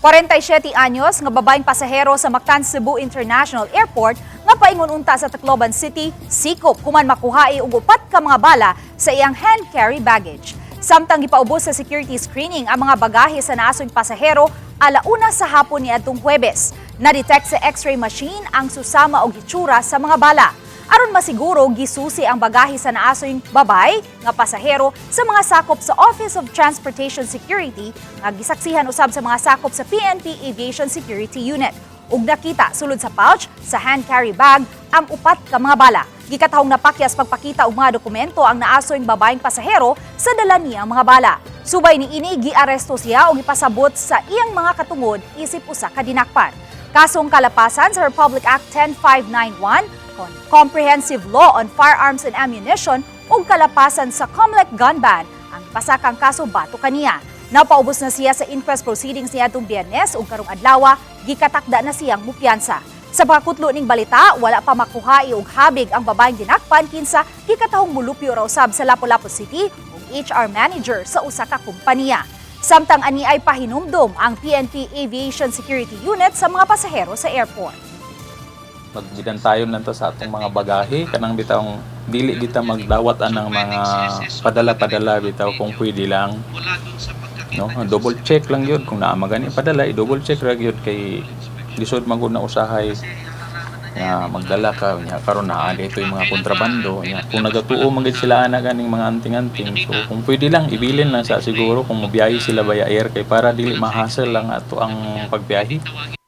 47 anyos nga babaeng pasahero sa Mactan-Cebu International Airport nga paingon unta sa Tacloban City, sikop human makuha-i og upat ka mga bala sa iyang hand carry baggage. Samtang gipaubos sa security screening ang mga bagahe sa naasoy pasahero alauna sa hapon niadtong Huwebes. Na-detect sa X-ray machine ang susama og gitsura sa mga bala. Aron masiguro gisusi ang bagahe sa naasoy babay nga pasahero sa mga sakop sa Office of Transportation Security nga gisaksihan usab sa mga sakop sa PNP Aviation Security Unit. Ug nakita sulod sa pouch sa hand carry bag ang upat ka mga bala. Gikatahong napakyas pagpakita og mga dokumento ang naasoyng babaeng pasahero sa dala niyang mga bala. Subay niini giaresto siya og ipasabot sa iyang mga katungod isip usa ka dinakpan. Kasong kalapasan sa Republic Act 10591 Comprehensive Law on Firearms and Ammunition ug kalapasan sa COMELEC gun ban ang pasakang kaso bato kaniya. Napaubos na siya sa inquest proceedings niadtong Biyernes ug karong adlaw gikatakda na siyang mupiyansa. Sa pagkutlo ning balita, wala pa makuha-i og habig ang babaeng dinakpan kinsa gikatahong mulupyo raw sab sa Lapu-Lapu City ug HR manager sa usa ka kompanya. Samtang ani ay pahinumdom ang PNP Aviation Security Unit sa mga pasahero sa airport. Magbidantayon lang to sa atong mga bagahe kanang bitawng dili kita magdawat anang mga padala-padala bitaw kung pwede lang, no, double check lang yun kung naa magani padala, double check ra gyud kay lisod man gud na usahay nga magdala ka nya karon naa dito yung mga kontrabando nya kung nagatuo man gid sila ana ganing mga anting-anting, so kung pwede lang ibilin lang sa siguro kung mobiyahe sila via air kay para dili ma-hassle lang ato ang pagbiyahe.